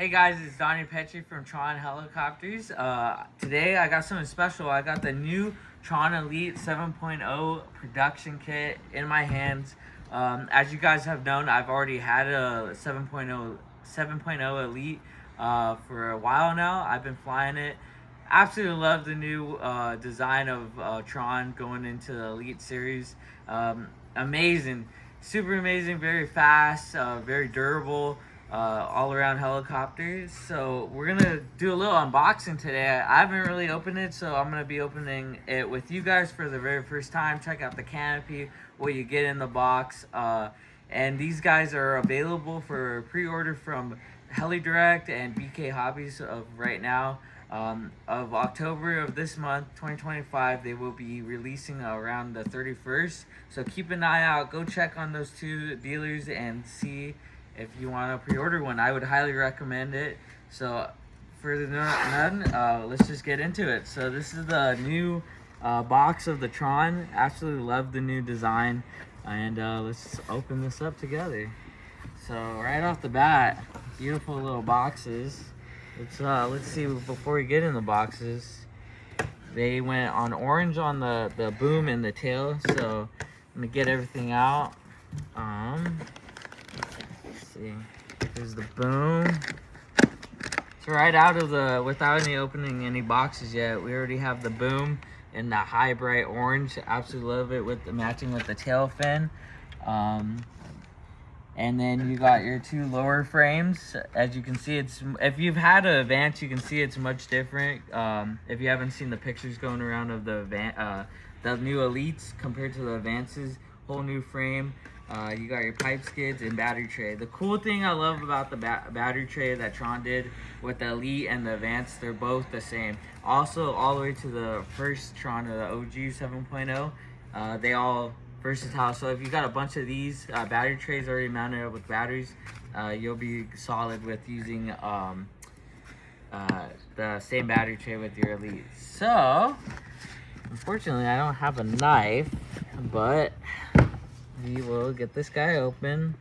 Hey guys, it's Donnie Petrie from Tronhelicopters. Today I got something special. I got the new Tron Elite 7.0 production kit in my hands. As you guys have known, I've already had a 7.0 Elite for a while now. I've been flying it. Absolutely love the new design of Tron going into the Elite series. Amazing, super amazing, very fast, very durable, all around helicopters. So we're gonna do a little unboxing today. I haven't really opened it, so I'm gonna be opening it with you guys for the very first time. Check out the canopy, what you get in the box. And these guys are available for pre-order from HeliDirect and BK Hobbies of right now. Of October of this month, 2025, they will be releasing around the 31st. So keep an eye out. Go check on those two dealers and see if you want to pre-order one. I would highly recommend it. So further none, let's just get into it. So this is the new box of the Tron. Absolutely love the new design. And let's open this up together. So right off the bat, beautiful little boxes. Let's see, before we get in the boxes, they went on orange on the boom and the tail. So I'm gonna get everything out. Let's see, here's the boom. So right out of the, without any opening any boxes yet, we already have the boom in the high bright orange. Absolutely love it with the matching with the tail fin. And then you got your two lower frames. As you can see, it's, if you've had an Advance, you can see it's much different. If you haven't seen the pictures going around of the new Elites compared to the Advances, whole new frame. You got your pipe skids and battery tray. The cool thing I love about the battery tray that Tron did with the Elite and the Advance, they're both the same. Also, all the way to the first Tron, the OG 7.0, they all versatile. So if you got a bunch of these battery trays already mounted up with batteries, you'll be solid with using the same battery tray with your Elite. So unfortunately I don't have a knife, but we will get this guy open.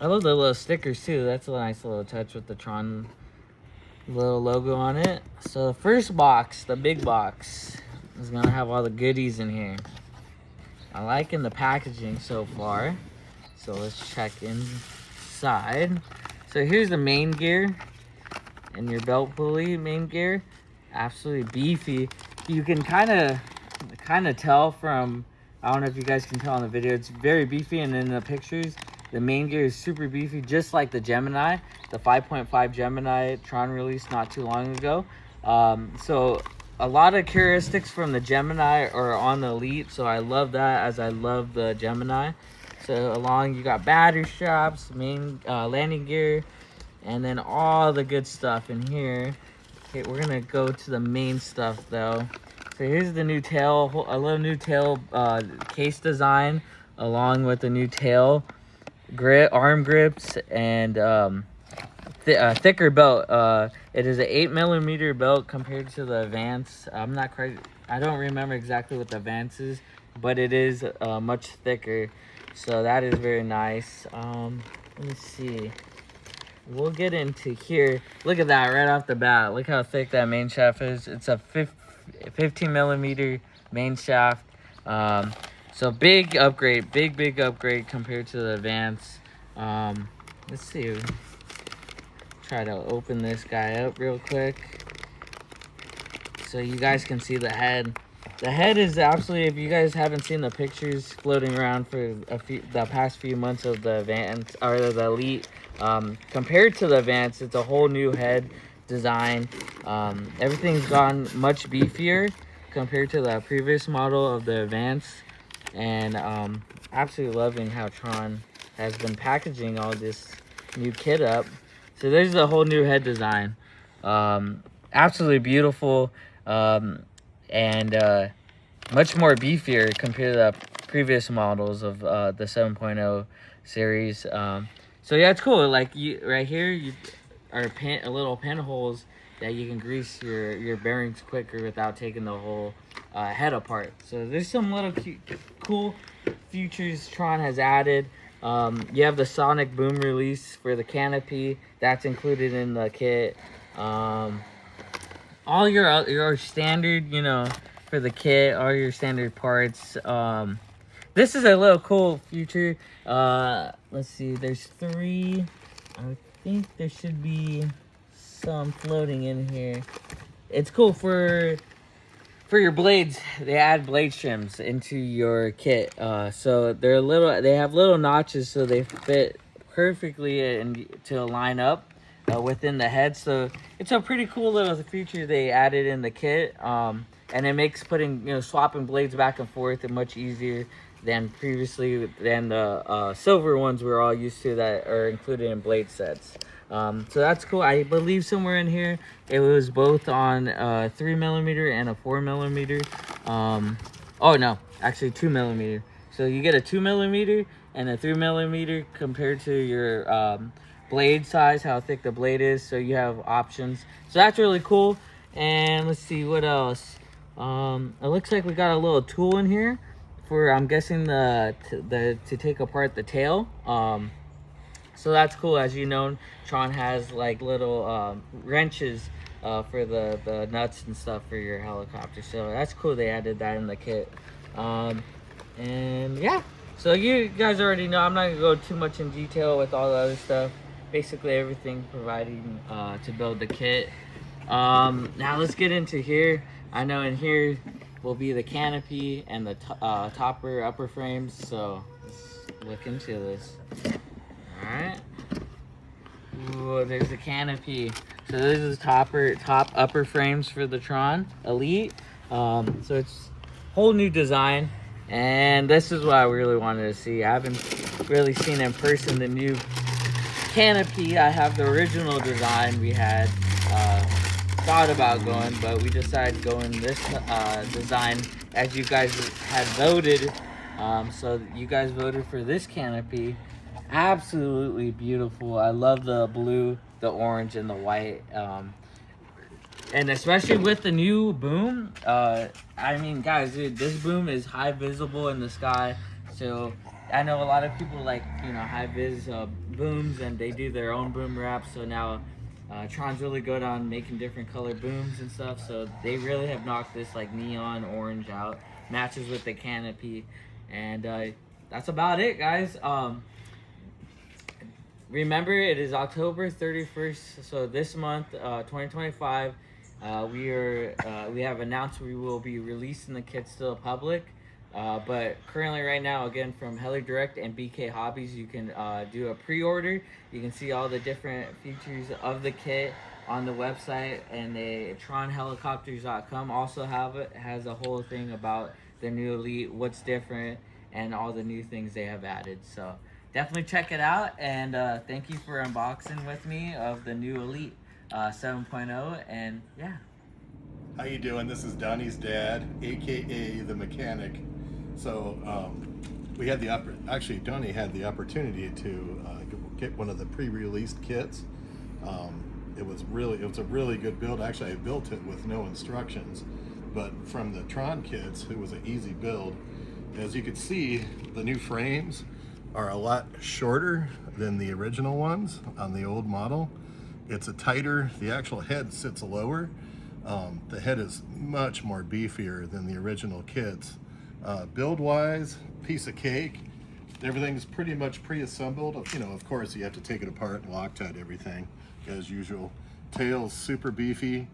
I love the little stickers too. That's a nice little touch with the Tron little logo on it. So the first box, the big box, is gonna have all the goodies in here. I'm liking the packaging so far. So let's check inside. So here's the main gear and your belt pulley main gear. Absolutely beefy. You can kind of tell from, I don't know if you guys can tell in the video, it's very beefy, and in the pictures the main gear is super beefy, just like the Gemini, the 5.5 Gemini Tron released not too long ago. So a lot of characteristics from the Gemini are on the Elite, so I love that, as I love the Gemini. So along you got battery straps, main landing gear, and then all the good stuff in here. Okay, we're gonna go to the main stuff though. So here's the new tail, a little new tail case design, along with the new tail grip, arm grips, and thicker belt. It is an 8mm belt compared to the Advance. I don't remember exactly what the Advance is, but it is much thicker. So that is very nice. Let me see. We'll get into here. Look at that right off the bat. Look how thick that main shaft is. It's a 15mm main shaft. So big upgrade, big upgrade compared to the Advance. Let's see. Try to open this guy up real quick so you guys can see the head. The head is absolutely, if you guys haven't seen the pictures floating around for the past few months of the Advance or the Elite, compared to the Advance, it's a whole new head design. Everything's gone much beefier compared to the previous model of the Advance, and absolutely loving how Tron has been packaging all this new kit up. So there's the whole new head design. Absolutely beautiful, and much more beefier compared to the previous models of the 7.0 series. So yeah, it's cool. Like right here, you are little pinholes that you can grease your bearings quicker without taking the whole head apart. So there's some little cool features Tron has added. You have the sonic boom release for the Canopy. That's included in the kit. All your standard, you know, for the kit, all your standard parts. This is a little cool feature. Let's see, there's 3. I think there should be some floating in here. It's cool for your blades. They add blade shims into your kit. So they have little notches, so they fit perfectly to line up within the head. So it's a pretty cool little feature they added in the kit. And it makes swapping blades back and forth much easier than the silver ones we're all used to that are included in blade sets. So that's cool. I believe somewhere in here it was both on 3mm and a 4mm. Oh no, actually 2mm. So you get a 2mm and a 3mm compared to your blade size, how thick the blade is. So you have options. So that's really cool. And let's see what else. It looks like we got a little tool in here for, I'm guessing, to take apart the tail. So that's cool. As you know, Tron has like little wrenches for the nuts and stuff for your helicopter. So that's cool. They added that in the kit. And yeah, so you guys already know. I'm not gonna go too much in detail with all the other stuff. Basically everything providing to build the kit. Now let's get into here. I know in here will be the canopy and the topper upper frames. So let's look into this. Alright. Ooh, there's the canopy. So this is top upper frames for the Tron Elite. So it's whole new design, and this is what I really wanted to see. I haven't really seen in person the new canopy. I have the original design we had thought about going, but we decided to go in this design as you guys had voted. So you guys voted for this canopy. Absolutely beautiful. I love the blue, the orange, and the white. And especially with the new boom, I mean, guys, dude, this boom is high visible in the sky. So I know a lot of people like, high vis booms, and they do their own boom wraps. So now Tron's really good on making different color booms and stuff. So they really have knocked this like neon orange out. Matches with the canopy. And that's about it, guys. Remember, it is October 31st, so this month, 2025, we have announced we will be releasing the kits to the public. But currently, right now, again, from Heli Direct and BK Hobbies, you can do a pre-order. You can see all the different features of the kit on the website, and the Tronhelicopters.com also has a whole thing about the new Elite, what's different, and all the new things they have added. So definitely check it out, and thank you for unboxing with me of the new Elite 7.0, and yeah. How you doing? This is Donnie's dad, aka the mechanic. So we had Donnie had the opportunity to get one of the pre-released kits. It was a really good build. Actually, I built it with no instructions, but from the Tron kits, it was an easy build. As you can see, the new frames are a lot shorter than the original ones on the old model. It's the actual head sits lower. The head is much more beefier than the original kits. Build wise, piece of cake. Everything's pretty much pre-assembled. Of course, you have to take it apart and Loctite everything as usual. Tail's super beefy.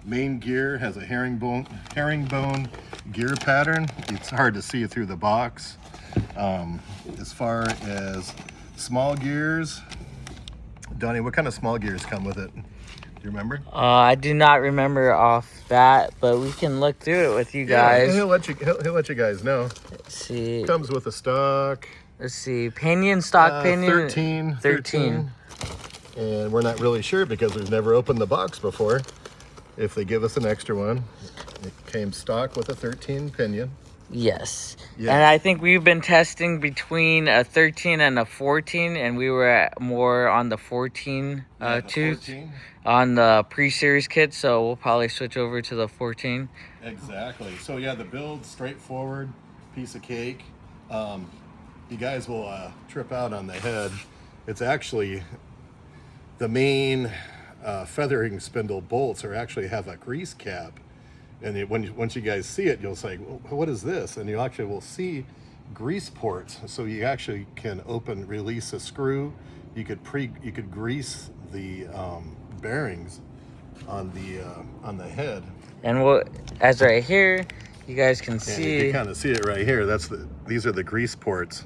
Main gear has a herringbone gear pattern. It's hard to see through the box. As far as small gears, Donnie, what kind of small gears come with it? Do you remember? I do not remember off that, but we can look through it with you guys. Yeah, he'll let you guys know. Let's see. Comes with a stock. Let's see. Stock pinion. 13. And we're not really sure because we've never opened the box before. If they give us an extra one, it came stock with a 13 pinion. Yes. And I think we've been testing between a 13 and a 14, and we were more on the 14 tooth on the pre-series kit, so we'll probably switch over to the 14. Exactly. So yeah, the build straightforward, piece of cake. you guys will trip out on the head. It's actually the main feathering spindle bolts actually have a grease cap, and once you guys see it, you'll say, well, what is this? And you actually will see grease ports, so you actually can release a screw. You could grease the bearings on the head. And as right here, you guys can see. You can kind of see it right here. These are the grease ports.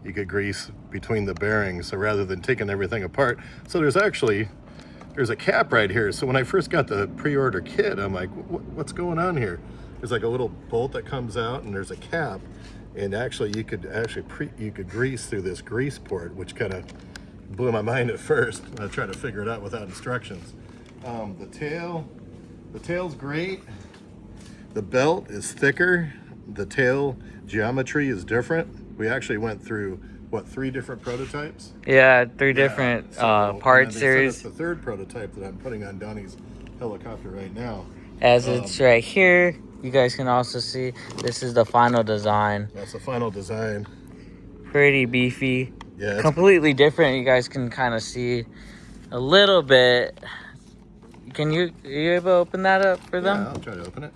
You could grease between the bearings. So rather than taking everything apart, so there's a cap right here. So when I first got the pre-order kit, I'm like, what's going on here? There's like a little bolt that comes out, and there's a cap, and actually you could grease through this grease port, which kind of blew my mind at first. I tried to figure it out without instructions. The tail's great. The belt is thicker. The tail geometry is different. We actually went through, 3 different prototypes? Yeah, 3 different part series. The 3rd prototype that I'm putting on Donnie's helicopter right now. As it's right here, you guys can also see this is the final design. That's the final design. Pretty beefy. Yeah. Completely different. You guys can kind of see a little bit. Are you able to open that up for them? Yeah, I'll try to open it.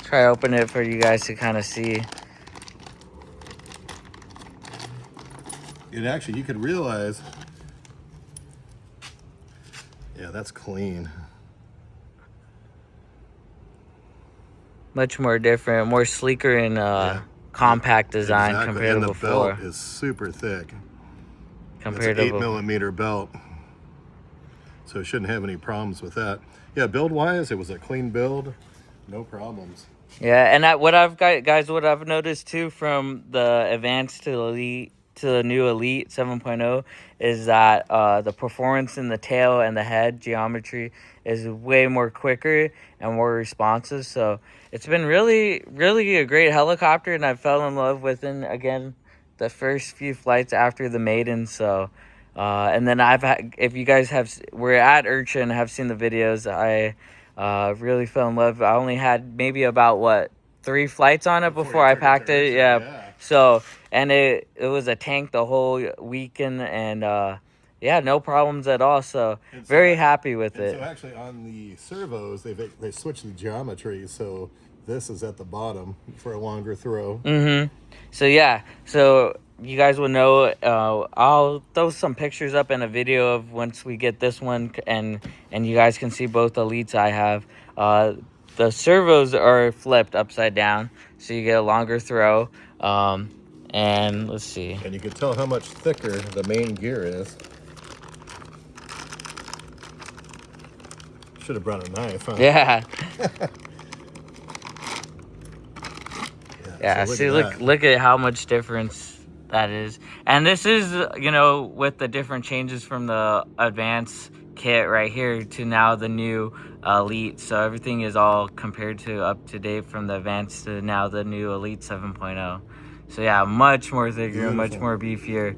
Try to open it for you guys to kind of see. It actually, you could realize, yeah, that's clean. Much more different, more sleeker and compact design compared to before. And the belt is super thick. Compared it's to an 8mm belt, so it shouldn't have any problems with that. Yeah, build-wise, it was a clean build, no problems. Yeah, and what I've noticed too from the Advanced to Elite to the new Elite 7.0 is that the performance in the tail and the head geometry is way more quicker and more responsive. So it's been really, really a great helicopter, and I fell in love with it again the first few flights after the maiden. So and then if you guys were at Urchin and have seen the videos, I really fell in love. I only had maybe about 3 flights on it before I packed it. Yeah. So, and it was a tank the whole weekend, and no problems at all. So very happy with it. So actually on the servos, they switched the geometry, so this is at the bottom for a longer throw. So yeah, so you guys will know. I'll throw some pictures up in a video of once we get this one, and you guys can see both Elites I have. The servos are flipped upside down, so you get a longer throw. And let's see. And you can tell how much thicker the main gear is. Should have brought a knife, huh? Yeah. So see, look at how much difference that is. And this is, with the different changes from the Advanced kit right here to now the new Elite. So everything is all compared to up to date from the Advanced to now the new Elite 7.0. So yeah, much more thicker, beautiful. Much more beefier.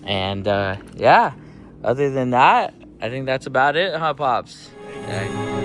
And other than that, I think that's about it, huh, Pops? Okay.